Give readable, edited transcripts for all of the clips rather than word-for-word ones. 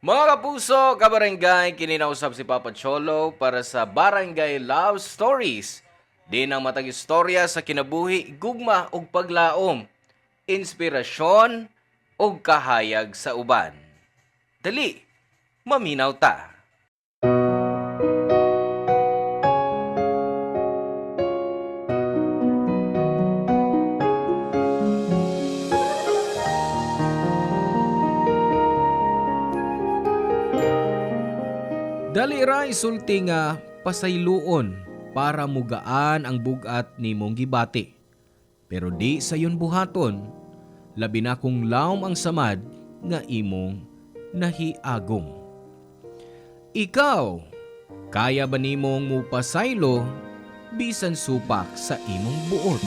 Mga kapuso, kabarangay, kininausap si Papa Cholo para sa Barangay Love Stories. Di ang matag istorya sa kinabuhi, gugma ug paglaom, inspirasyon ug kahayag sa uban. Dali, maminaw ta. Dali ra isulti nga pasayloon para mugaan ang bugat ni mong gibati. Pero di sayon buhaton, labi na kung laom ang samad nga imong nahiagom. Ikaw, kaya ba nimong mupasaylo bisan supak sa imong buot?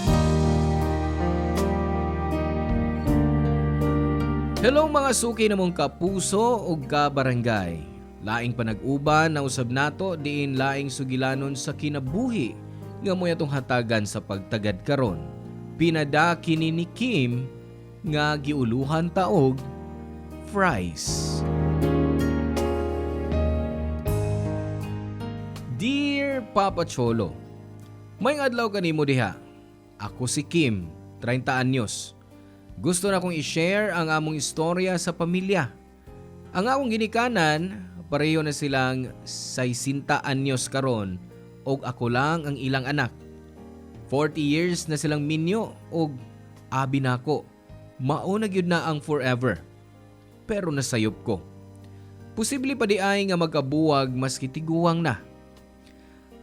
Hello mga suki namong kapuso ug kabarangay. Laing panag-uban na usab nato diin laing sugilanon sa kinabuhi nga moy atong hatagan sa pagtagad karon. Pinada kini ni Kim nga giuluhan taog fries. Dear Papa Cholo, may adlaw kanimo diha. Ako si Kim, 30 anyos. Gusto na kong i-share ang among istorya sa pamilya. Ang akong ginikanan, pareho na silang 60 anyos karon og ako lang ang ilang anak. 40 years na silang minyo og abi nako. Mao na gyud na ang forever. Pero nasayop ko. Posible pa di ay nga magkabuwag maski tiguwang na.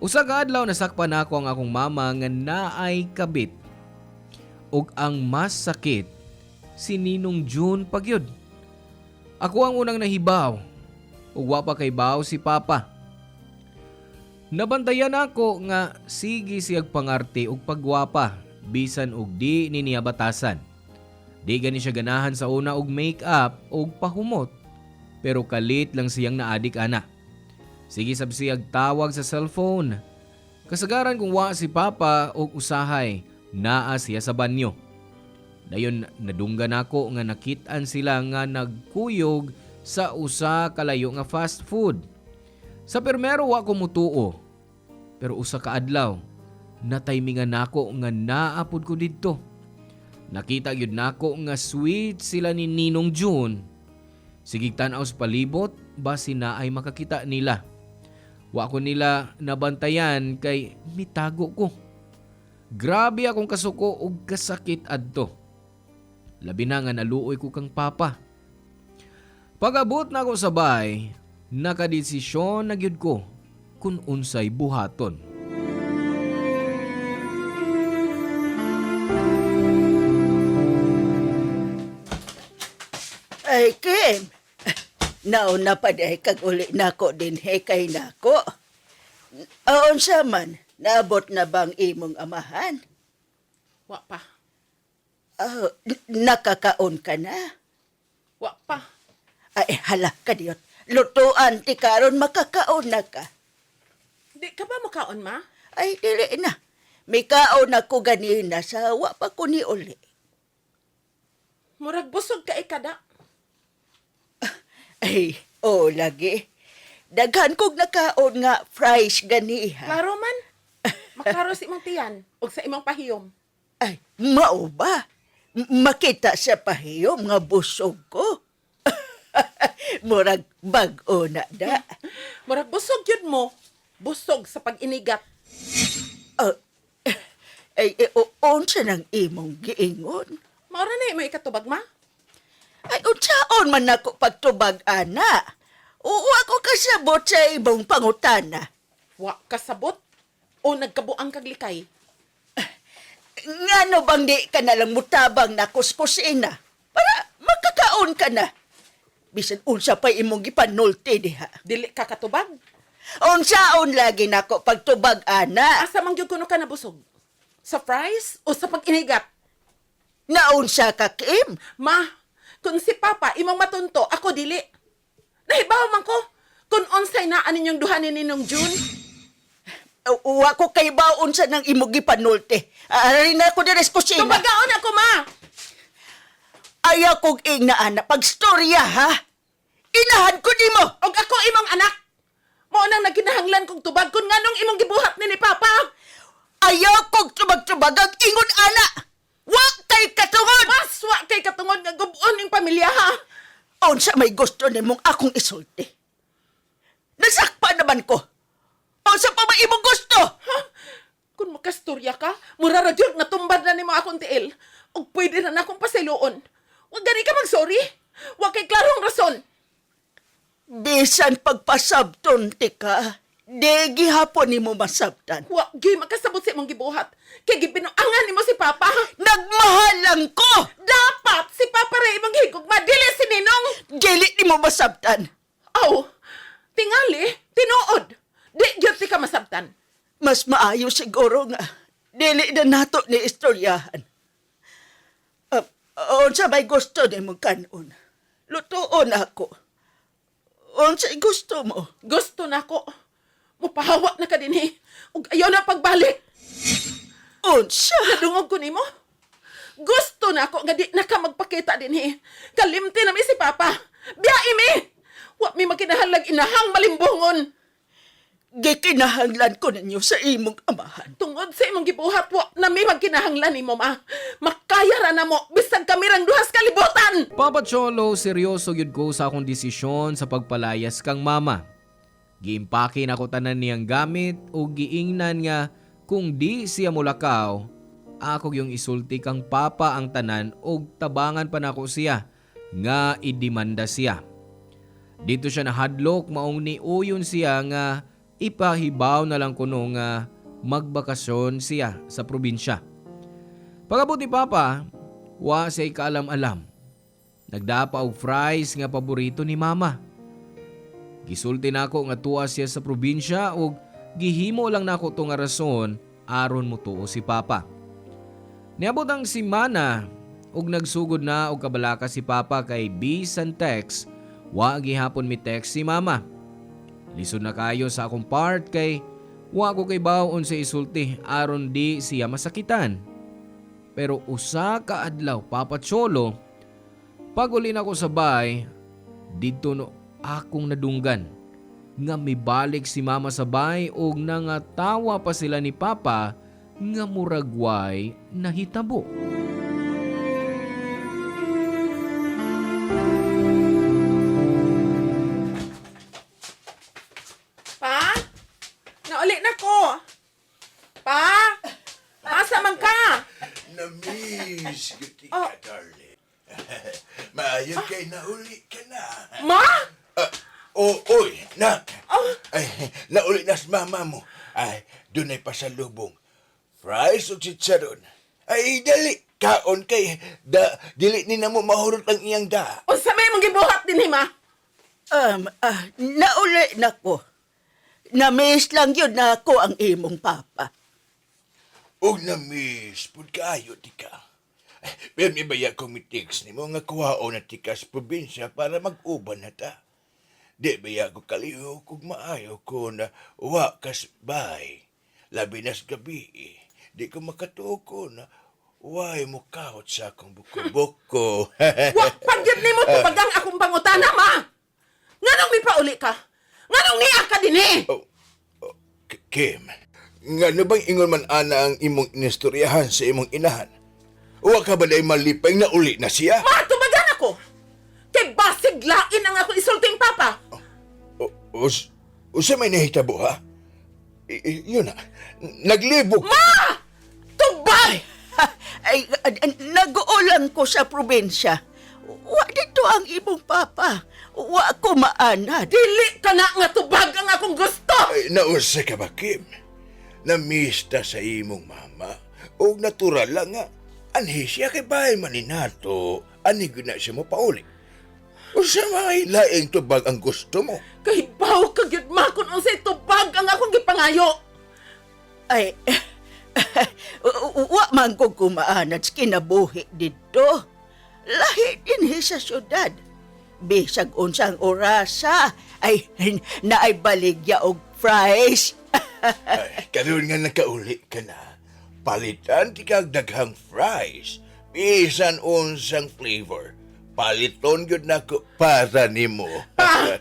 Usa ka adlaw nasakpan nako ang akong mama nga naay kabit. Og ang mas sakit si Ninong June pagyud. Ako ang unang nahibaw. Ug wa pa kay baw si Papa. Nabantayan ako nga sige siyag pangarte ug pagwapa bisan og di ni niya batasan. Di gani siya ganahan sa una og make-up ug pahumot. Pero kalit lang siyang naadik ana. Sige sab siyag tawag sa cellphone. Kasagaran kung wa si Papa og usahay, naa siya sa banyo. Dayon nadunggan ako nga nakit-an sila nga nagkuyog sa usa kalayo nga fast food. Sa permero wa ko mutuo. Pero usa ka adlaw, nataymingan nako nga naapod ko didto. Nakita gyud nako nga sweet sila ni Ninong June. Sigig tan-aw sa palibot basi na ay makakita nila. Wa ko nila nabantayan kay mitago ko. Grabe akong kasuko ug kasakit adto. Labi na nga naluoy ko kang Papa. Pag-abot na ako sa bay, nakadesisyon na gyud ko kung unsay buhaton. Ay, Kim. Nauna pa dahi kag uli nako din kay nako. Aon sa man, naabot na bang imong amahan? Wa pa. Nakakaon ka na? Wa pa. Ay, hala ka diyot. Lutuan ti karon makakaon na ka. Di ka ba makaon, ma? Ay, dili na. May kaon ako ganina sa wa pa ko ni uli. Murag busog ka ikada. Ay, lagi. Daghan kog nakaon nga fries ganiha. Klaro man. Maklaro si imong tiyan ug sa imong pahiyom. Ay, mao ba? Makita sa pahiyom nga busog ko. Murag bag-o na da. Murag busog yun mo. Busog sa pag-inigat. Unsa nang imong giingon? Maura na mo ikatubag, ma? Ay, unsaon man ako pagtubag, ana. Uwa ko kasabot sa imong pangutana. Wa kasabot o nagkabuang kaglikay. Ngano bang di ka nalang mutabang na kuskusina? Para makakaon ka na. Bisan unsa pa imong gipanulti diha. Dili ka katubag. Unsaon lagi nako pagtubag, ana. Asa man gyud kuno ka nabusog? Sa fries o sa pag-inigat? Naunsa ka, Kim? Ma, kung si Papa imong matunto, ako dili. Nahibaw man ko kung unsay naa ninyong duha ni Ninong June. Uwa ko kay baon sa nang imong gipanulti. Ari na ako deres kusina. Tumagaon ako, ma! Ayaw kong ing na anak. Pagstorya, ha? Inahan ko ni mo! Og ako imong anak. Mao nang naginahanglan kong tubag kun nganong imong gibuhat ni Papa. Ayaw kong tubag-tubag ang ingon ana! Wa kay katungod! Maswa kay katungod nga gubon ning pamilya ha. Unsa may gusto nimong akong isulti? Nasakpa naman ko! Unsa pa ba imong gusto? Ha? Kung makastorya ka, mura ra gyud nga tumbad na nimo akong tiil. Og pwede na akong pasiluon. Wa gani ka mag-sorry. Wa kay klarong rason. Bisan pagpasabton ti ka, di gihapon nimo masabtan. Wa gyud makasabot sa imong gibuhat. Kay gibinuangan nimo si Papa. Nagmahalang ko! Dapat si Papa ra imong higugma dili si Ninong. Dili nimo masabtan. Aw, tingali, tinuod. Di gyud ti ka masabtan. Mas maayo siguro nga dili na nato ni istoryahan. Unsa may gusto nimong kanon? Lutuon ako. Unsa gusto mo? Gusto na ko. Mupahawa na ka dinhi. Ug ayaw na pagbalik. Unsa? Nadungog ko nimo. Gusto na ako nga di na ka magpakita dinhi. Kalimti na mi si Papa. Biyae mi. Wa mi makinahanglag inahang malimbongon. Gikinahanglan ko ninyo sa imong amahan. Tungod sa imong gibuhat wa na mi magkinahanglan nimo ma. Makaya ra na mo bisag kami rang duhas kalibutan. Papa Cholo, seryoso yun ko sa akong desisyon sa pagpalayas kang mama. Giimpakin ako tanan niyang gamit o giingnan nga kung di siya mulakaw, ako yung isulti kang papa ang tanan o tabangan pa nako siya nga idemanda siya. Dito siya nahadlok maong niuyon siya nga ipahibaw na lang kuno nga magbakasyon siya sa probinsya. Pagabot ni Papa, wa siya kaalam-alam. Nagdapa og fries nga paborito ni Mama. Gisulti nako nga tuwa siya sa probinsya ug gihimo lang nako to nga rason aron motuo si Papa. Niabot ang simana ug nagsugod na og kabalaka si Papa kay bisan text, wa gihapon mi text si Mama. Lisod na kayo sa akong part kay wa ko kay bawon sa isulti aron di siya masakitan. Pero usa ka adlaw, Papa Cholo, pag uli na ko sa bay, dito no akong nadunggan nga mibalik si Mama sa bay og nangatawa pa sila ni Papa nga muragway nahitabo. Pa? Nauli na ko. Pa? Asa man ka? Na-miss kita Oh. ka, darling. Maayo kay nauli ka na. Ma? Oy, nak. Oh. Ay, nauli na sa mama mo. Ay, doon ay pasalubong. Fries o chicharon. Ay, dali. Kaon kay, dili ni na mo mahurot ang iyang da. Unsa may mong gibuhat dinhi ma? Nauli na ko. Na-miss lang yun na ako ang imong papa. Og na-miss, pud kaayo ti ka. Pero may baya kong mitiks ni mo nga kuhao na ti ka sa probinsya para mag-uban na ta. Di baya ko kaliho kung maayo ko na wa kas bay. Labi nas gabi di ko makatuo ko na why mo kahot sa akong buko-buko. Wa pagyud nimo tubagang akong pangutana ma. Nganong mi pauli ka? Nganong niya ka dinhi? Kim, nga no bang ingon man ana ang imong inistoryahan sa imong inahan? Wa ka ba day malipay na uli na siya? Ma, tubagan ako. Kay basig lain ang ako isulting papa. Usa may nahitabo ha? Yun na, naglibog. Ma! Tubay! Ay, nag-uulan ko sa probinsya. Wa dito ang imong papa. Wa ko maanad. Dili ka na nga tubag ang akong gusto. Ay, nausa ka ba, Kim? Namista sa imong mama. O natural lang nga. Anhi siya kay bahay maninato. Ani na siya mo pauli. O sa mga laing tubag ang gusto mo. Kay baw ka gyud ma kun unsay tubag ang akong gipangayo. Ay, wa man ko kumaanad sa kinabuhi dito. Lahi din sa syudad. Bisag unsang orasa ay naaybaligya og fries. Ay, karoon nga nakauli ka na. Palitan ti kag daghang fries. Bisan unsang flavor. paliton yun na ko para nimo. Pa!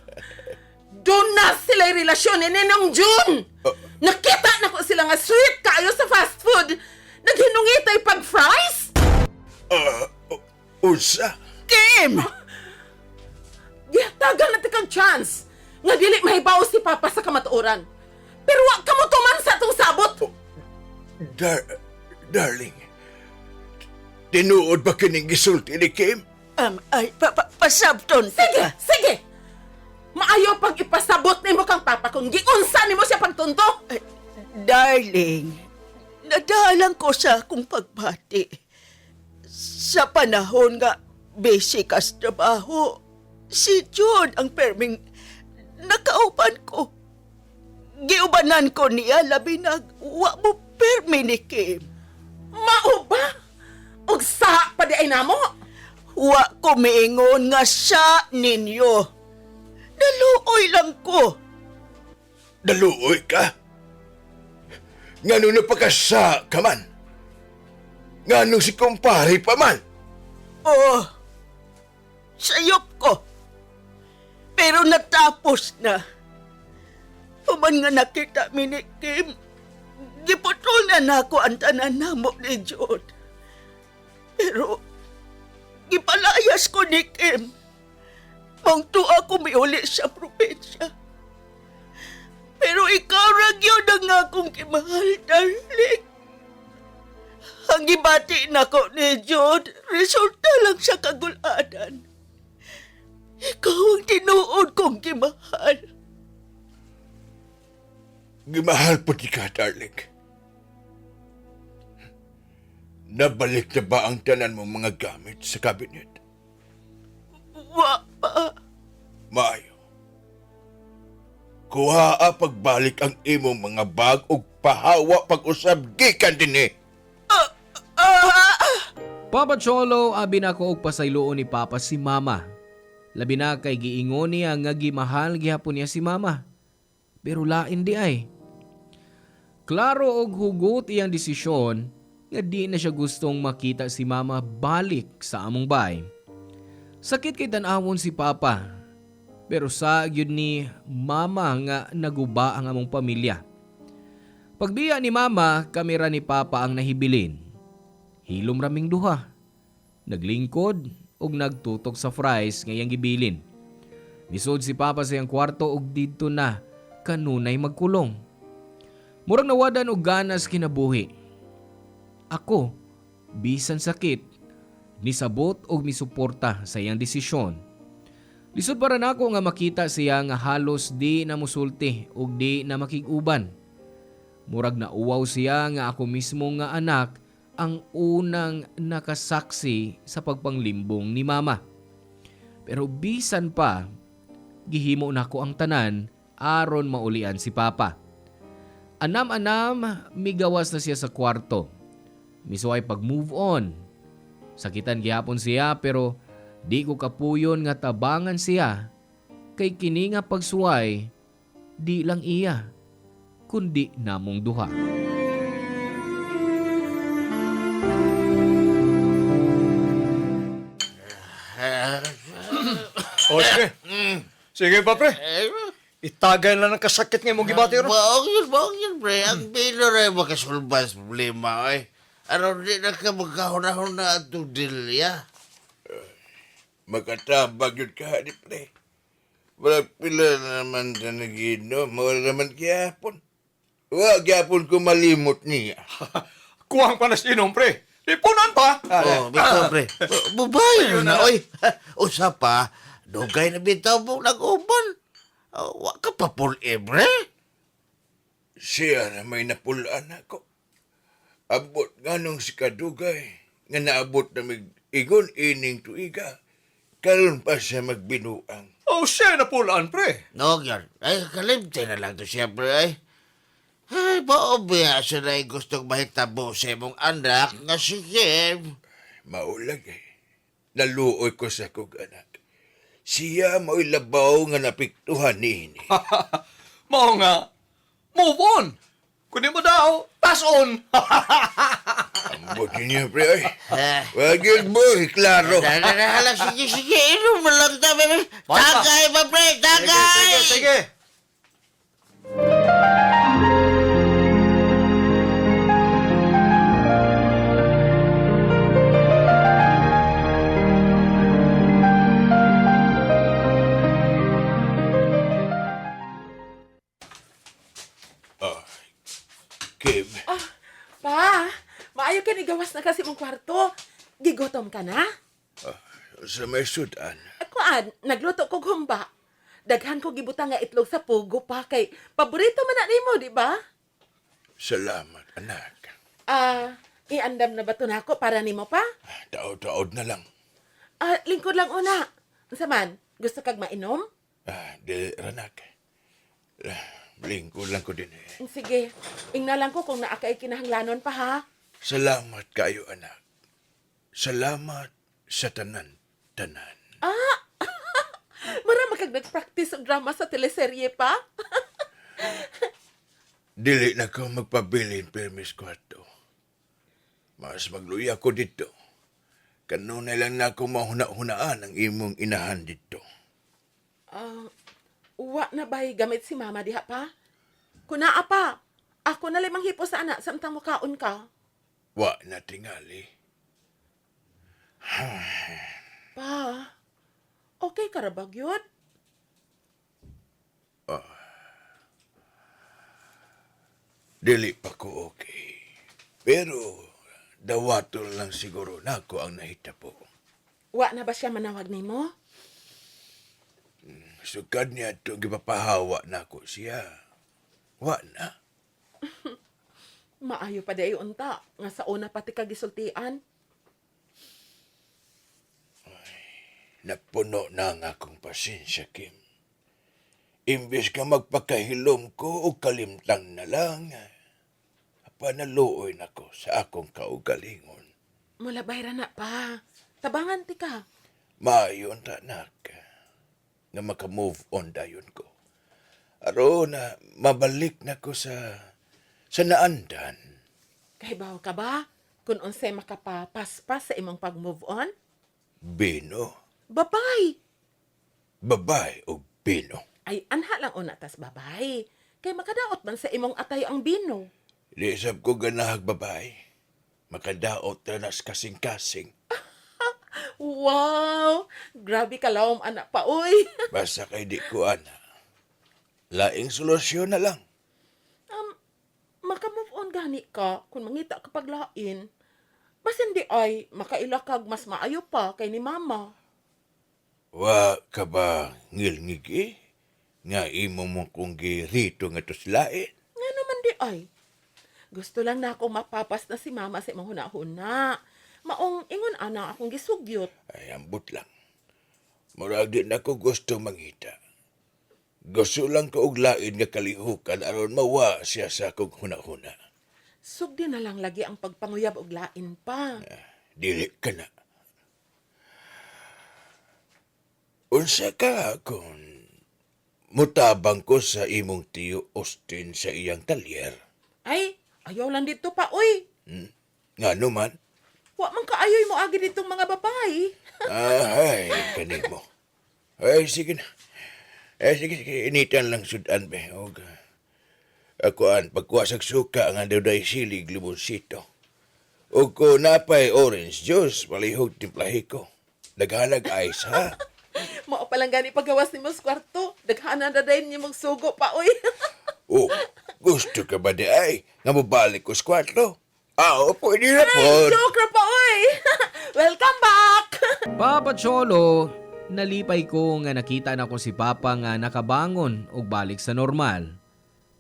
Doon na sila relasyon ni Ninong June! Nakita na ko sila nga sweet kayo sa fast food! Naghinungitay pag fries! Usa? Kim! Gihatagan na tikang chance nga dili mahibaw si Papa sa kamatuoran. Pero wa ka mo tuman sa itong sabot! Darling, tinuod ba kining gisulti ni Kim? Pasabton Sige! Sige! Maayo pag ipasabot ni mo kang Papa kung giunsa ni mo siya pagtunto! Darling, nadalang ko sa akong pagbati. Sa panahon nga busy ka sa trabaho, si John ang perming nakaupan ko. Giubanan ko niya labi na wa mo permi ni Kim. Mao ba? Og sa pa di ay namo? Wa ko miingon nga sa ninyo. Naluoy lang ko. Daluoy ka? Ngano na pagkasa ka man? Ngano si kumpare pa man? Oh, sayop ko. Pero natapos na. Human nga nakita mi ni Kim, giputol na ako ang tanan namo ni John. Pero, gipalayas ko ni Kim. Mong tuwa ko miuli sa probinsya. Pero ikaw rag yun ang akong kimahal, darling. Ang gibati na ko ni John, resulta lang sa kaguladan. Ikaw ang tinuod kong kimahal. Gimahal po di ka, darling. Nabalik na ba ang tanan mong mga gamit sa kabinet? Wa pa. Maayo. Kuha pagbalik ang imong mga bag ug pahawa pag-usab gikan dinhi. Papa Cholo, abi na ko og pasayloon ni Papa si Mama. Labi na kay giingon niya nga gimahal gihapon niya si Mama. Pero lain di ay. Klaro og hugot iyang desisyon nga di na siya gustong makita si Mama balik sa among bahay. Sakit kay tan-awon si Papa. Pero sa gyud ni Mama nga naguba ang among pamilya. Pagbiya ni Mama, kamera ni Papa ang nahibilin. Hilom raming duha. Naglingkod ug nagtutok sa fries nga iyang gibilin. Nisod si Papa sa iyang kwarto ug didto na kanunay magkulong. Murag nawadan og ganas kinabuhi. Ako, bisan sakit, nisabot og misuporta sa iyang desisyon. Lisod para nako nga makita siya nga halos di na musulti ug di na makig-uban. Murag na uwaw siya nga ako mismo nga anak ang unang nakasaksi sa pagpanglimbong ni Mama. Pero bisan pa, gihimo nako ang tanan aron maulian si Papa. Anam-anam, migawas na siya sa kwarto. Misuway pag-move on. Sakitan gihapon siya pero di ko kapuyon nga tabangan siya. Kay kini nga pagsuway, di lang iya, kundi namong duha. O sige. Sige pa, pre. Itagay lang ng kasakit ng mong gibati ron. Baong yun, pre. Ang pino rin makasulbas problema, ay. Ano, di na ka magkahunahon na ito dilya. Makatabag yun ka, di pre. Wala pila naman na naginom, wala naman gyapon. Wag gyapon ko malimot niya. Kuwang pa na sinom, pre. Lipunan pa. Oh, bitaw, pre. Babae na, oy. Usa pa, dugay na bitaw mong nag-uban. Wa ka pa pul ebre. Siya na may napulaan ako. Abot nga nung si Kadugay, nga naabot na igon ining tuiga. Karon pa siya magbinuang. Oh, siya na pulaan, pre. No, yan. Ay, kalimte na lang to siya, pre, ay. Ay, baobya siya na gustong mahitabo sa imong anak nga si Kim. Maulag eh. Naluoy ko sa kong anak. Siya mo'y labaw nga napiktuhan ni. Mao nga. Move on. Kundi mo daw, pass on. Ambot ninyo, pre, ay. Ah. Wag yun, boy, klaro. Hala, sige, sige. Inom mo lang tabi. Tagay pa, pre. Tagay! Sige. Kim, Pa, maayo ka ni gawas na kasi mong kwarto. Gigotom ka na? sa may sudan. Kuan, nagluto ko humba. Daghan ko gibutang nga itlog sa pugo pa kay paborito man na nimo, di ba? Salamat, anak. Iandam na ba to nako para nimo pa? Taod-taod na lang. Lingkod lang una. Unsa man, gusto kag mainom? Di, ranak. Lingkod lang ko din eh. Sige, ingna lang ko kung naa kay kinahanglanon pa ha. Salamat kayo, anak. Salamat sa tanan-tanan. Mara makag nag-practice og drama sa teleserye pa? Dili na ko magpabilin permis kwarto. Mas magluya ko dito. Kanunay lang na ako mahuna-hunaan ang imong inahan dito. Wa na bay gamit si mama diha pa? Kuna apa? Ako na limang hipo sa anak samtang mukaon ka. Wa na tingali. Pa, okay ka ra ba gyud? Dili pa ko okay. Pero dawatol lang siguro na ako ang nahitabo. Wa na ba siya manawag nimo? Sukad niya ito, gipapahawa na ako siya. Wa na. Maayo pa day unta nga sa una pati ka gisultian. Napuno na ang akong pasensya, Kim. Imbes ka magpakahilom ko o kalimtang na lang, panaluoy na ko sa akong kaugalingon. Mulabay ra na pa. Tabangan ti ka. Maayon ta, anak, nga maka-move on dayon ko. Aro na mabalik na ko sa naandan. Kahibaw ka ba? Kung unsay makapapaspas sa imong pag-move on? Bino, Babay! babay o bino. Ay, anha lang una tas babay. Kay makadaot man sa imong atay ang bino. Lisab ko ganahag babay. Makadaot na nas kasing-kasing. Wow! Grabe ka lawom anak pa, uy. Basta kay di ko ana. Laing solusyon na lang. Maka-move on gani ka kung mangita kapag lain. Mas hindi ay makailakag mas maayo pa kay ni mama. Wa ka ba ngilngigi? Nga imo mo kong girito nga to silain. Nga naman di ay. Gusto lang na ako mapapas na si mama sa imong hunahuna. Maong ingon ana akong gisugyot. Ay, ambot lang. Murag din ako gusto mangita. Gusto lang ko og lain nga kalihukan aron mawa siya sa akong hunahuna. Sugdi na lang lagi ang pagpanguyab og lain pa. Dili ka na. Unsa ka kung mutabang ko sa imong tiyo Austin sa iyang talyer? Ay, ayaw lang dito pa, uy. Nga naman? Wa man kaayoy mo agi ditong mga babae. Ay, kanimo. Ay, sige na. Ay, sige. Initan lang sudan, be. Og, akuan, pagkuwasag suka nga daw silig limoncito. O ko napay orange juice, palihog timplahi ko. Naghanag ice, ha? Mao pa lang gani paggawas ni mo sa kwarto. Daghana na din niya magsugo pa, uy. Oh, gusto ka ba di ay? Nga mabalik ko sa kwarto? Pwede na po. Ay, joke ra pa, uy. Welcome back. Papa Cholo, nalipay ko nga nakita na ko si Papa nga nakabangon ug balik sa normal.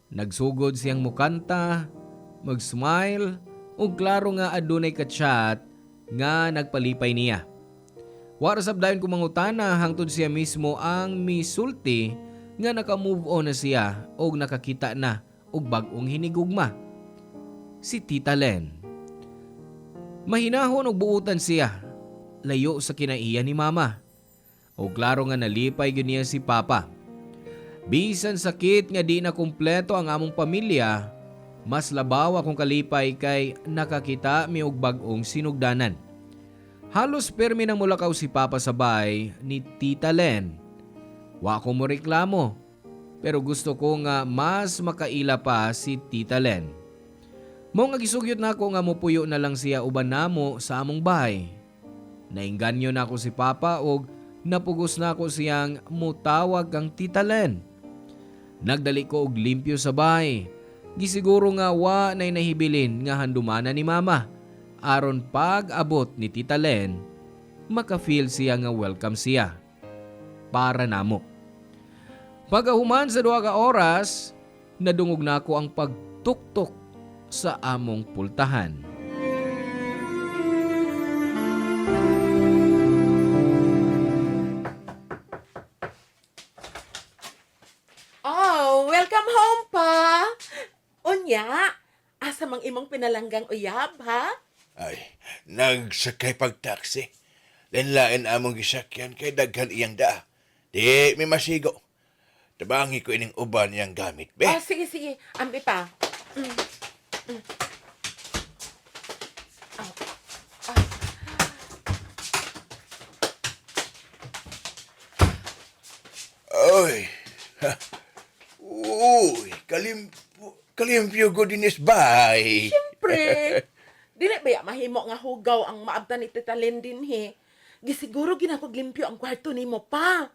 Nagsugod siyang mukanta, mag-smile, ug klaro nga adunay ka-chat nga nagpalipay niya. Warasab dayon ko mangutana hangtod siya mismo ang misulti nga naka-move on na siya og nakakita na og bag-ong hinigugma. Si Tita Len. Mahinahon og buutan siya, layo sa kinaiya ni Mama. O klaro nga nalipay gyud niya si Papa. Bisan sakit nga di na kumpleto ang among pamilya, Mas labaw akong kalipay kay nakakita mi og bag-ong sinugdanan. Halos permi nang mulakaw si Papa sa bahay ni Tita Len. Wa ko mo reklamo, pero gusto ko nga mas makaila pa si Tita Len. Mao nga gisugyot na ako nga mupuyo na lang siya uban namo sa among bahay. Nainganyo na ako si Papa og napugos na ako siyang mutawag kang Tita Len. Nagdali ko og limpyo sa bahay. Gisiguro nga wa nay nahibilin nga handumana ni Mama. Aron pag-abot ni Tita Len, maka-feel siya nga welcome siya. Para namo. Pagahuman sa 2 ka oras, nadungog na ako ang pagtuktok sa among pultahan. Oh, welcome home pa. Unya, asa mang imong pinalanggang uyab, ha? Ay, nagsakay pag-taxi. Lain-lain among gisakyan kay daghan iyang daa. Di, may masigo. Tabangi ko ining uban niyang gamit, be. Oh, sige, sige. Ambi pa. Oy. Ha. Uy, kalimpyo ko dinis bay. Siyempre. Dili ba mahimo nga hugaw ang maabtan ni Tita Len din, he? Gisiguro ginapaglimpyo ang kwarto nimo pa.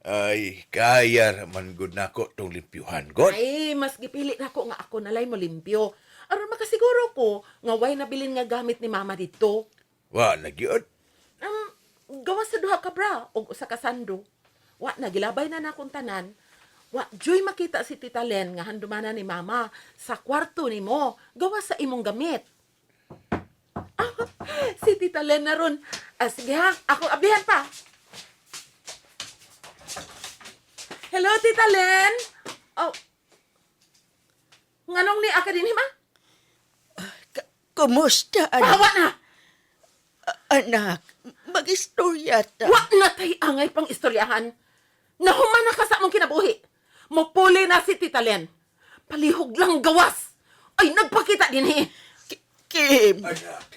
Ay, kaya raman gud nako tong limpyuhan, God. Ay, mas gipili na ko nga ako nalay mo limpyo. Aron makasiguro ko nga way nabilin nga gamit ni Mama dito. Wa na gyud. Gawas sa duha ka bra o usa ka sando. Wa nagilabay na nakong tanan. Wa joy makita si Tita Len nga handumana ni Mama sa kwarto nimo gawas sa imong gamit. Si Tita Len na ron. Sige ha, ako ablihan pa. Hello, Tita Len. Oh. Nganong ni aka din ma? Kumusta, Pahawa anak? na! Anak, mag-istorya ta. Wa na tay angay pang istoryahan. Nahuman na ka sa among kinabuhi. Mupuli na si Tita Len. Palihog lang gawas. Ay, nagpakita din eh. Kim, Anak.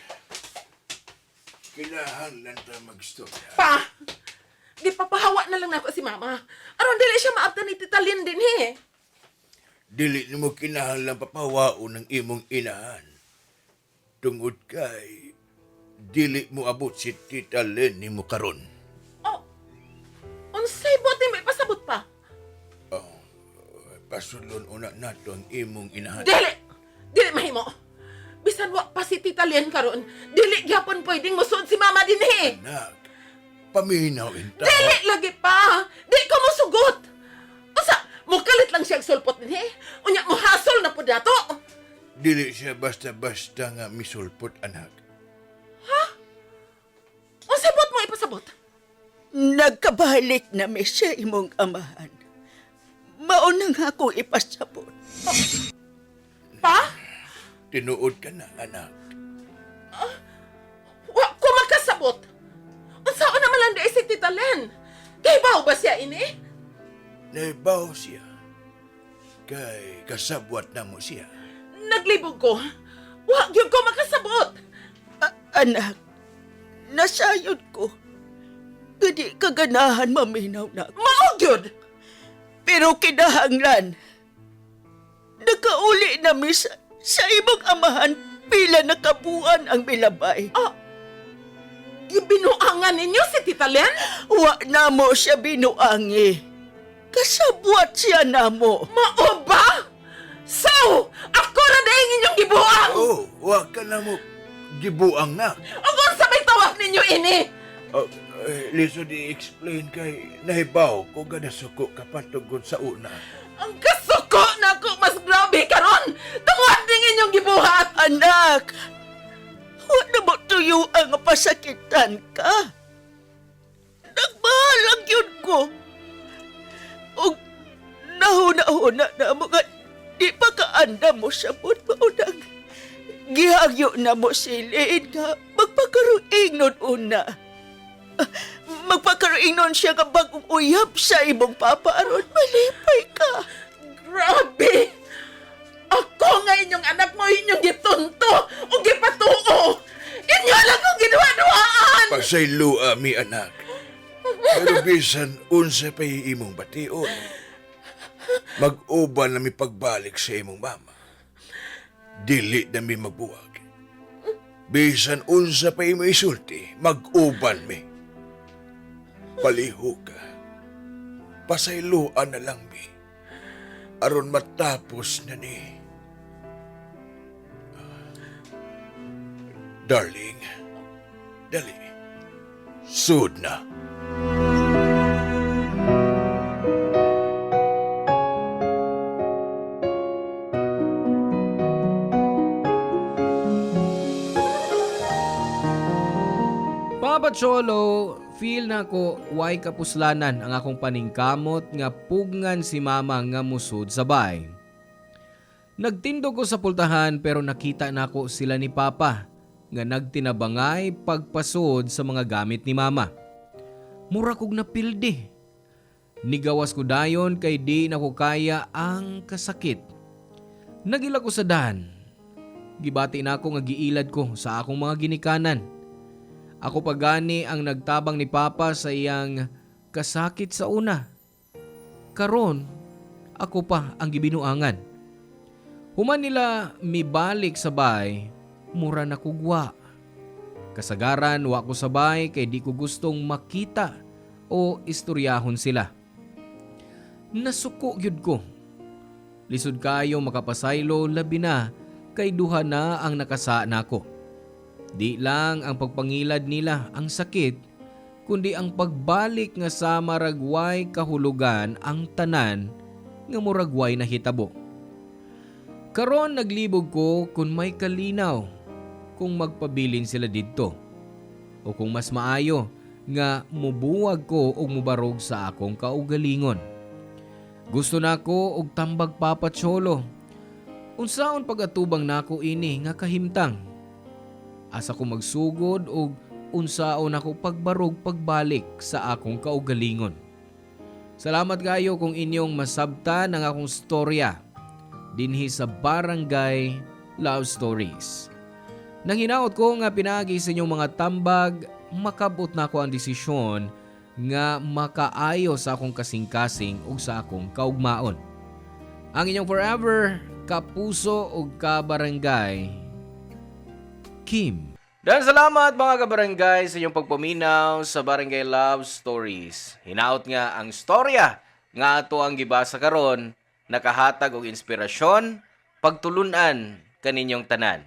Kinahanglan ta magstorya. Pa! Di papahawa na lang na ako si Mama. Aron dili siya maabtan ni Tita Len din eh. Dili nimo kinahanglan papawaon ng imong inahan. Tungod kay dili mo abot si Tita Len nimo karon. Oh, unsay buti may pasabot pa? Pasulon una nato ang imong inahan. Dili! Dili mahimo. Bisan wa pa si Tita Len karon, dili gyapon pwedeng musud si Mama din eh. Anak, paminaw inta. Dili lagi pa! Di ko mo sugot! Usa, mukalit lang siya sulpot din eh. Unya mo hasol na po dato. Dili siya basta-basta nga misulpot, anak. Unsay buot mo ipasabot? nagkabalik na mi sa imong amahan. Maunang ako ipasabot. Pa? Tinuod ka na, anak. Wa ko makasabot. Unsaon naman lang di si Tita Len? Kay baw ba siya ini? Naibaw siya. Kay kasabwat na mo siya. Naglibog ko. Wa gyud ko makasabot. Anak, nasayod ko. Gadi kaganahan maminaw na ako. Mao gyud. Pero kinahanglan, nakauli na mi sa imong amahan pila nakabuan ang bilabay. Gibinuangan ninyo si Tita Len? Wa na mo siya binuangi. Kasabwat siya na mo. Mao ba? So, ako na dahil inyong gibuang! Oh, wa ka na mo gibuang na. O kung sabay tawag ninyo ini! Liso di explain kay nahibaw ko gana suko kapatugod sa una. Ang kasuko na ako mas grabe karon! Tungod din inyong gibuhat! Anak, wa na mo tuyo ang pasakitan ka. Nagmahalang yun ko. O nahuna-huna na mo nga di pa kaanda mo sa mo't maunang. Gihagyo na mo silid nga magpakaruing nun una. Magpakaruing nun siya nga bagong uyab sa imong papa aron malipay ka. Grabe! Ako nga inyong Pasay lua mi anak. Pero bisan unsa pa imong bation. Mag-uban na mi pagbalik sa imong mama. Dili na mi magbuwag. Bisan unsa pa imo isulti, mag-uban mi. Paliho ka. Pasayloan na lang mi. Aron matapos na ni. Darling, dali. Sud na. Papa Cholo, feel na ko way kapuslanan ang akong paningkamot nga pugngan si mama nga musod sa bay. Nagtindog ko sa pultahan pero nakita na ko sila ni Papa nga nagtinabangay pagpasod sa mga gamit ni mama. Mura kog napildi. Nigawas ko dayon kay di na ko kaya ang kasakit. Nagila ko sa dahan. Gibati na ako nga giilad ko sa akong mga ginikanan. Ako pa gani ang nagtabang ni Papa sa iyang kasakit sa una. Karon, ako pa ang gibinuangan. Human nila mibalik sa bay, mura na kugwa. Kasagaran wa ko sabay kay di ko gustong makita o istoryahon sila. Nasuko gyud ko. Lisod kayo makapasaylo labi na kay duha na ang nakasa nako. Di lang ang pagpangilad nila ang sakit, kundi ang pagbalik nga sa maragway kahulugan ang tanan nga muragway na hitabo. Karon naglibog ko kung may kalinaw kung magpabilin sila didto o kung mas maayo nga mubuwag ko og mubarog sa akong kaugalingon. Gusto nako og tambag Papa Cholo. Unsaon pagatubang nako ini nga kahimtang? Asa ko magsugod og unsaon ako pagbarog pagbalik sa akong kaugalingon. Salamat kayo kung inyong masabtan ang akong storya dinhi sa Barangay Love Stories. Nang hinaot ko nga pinagi sa inyong mga tambag, makabot na ko ang desisyon nga makaayo sa akong kasing-kasing ug sa akong kaugmaon. Ang inyong forever kapuso ug kabarangay, Kim. Dan salamat mga kabarangay sa inyong pagpaminaw sa Barangay Love Stories. Hinaot nga ang storya nga ato ang gibasa karon, nakahatag og inspirasyon, pagtulunan kaninyong tanan.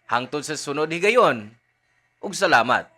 Hangtod sa sunod higayon, ug salamat.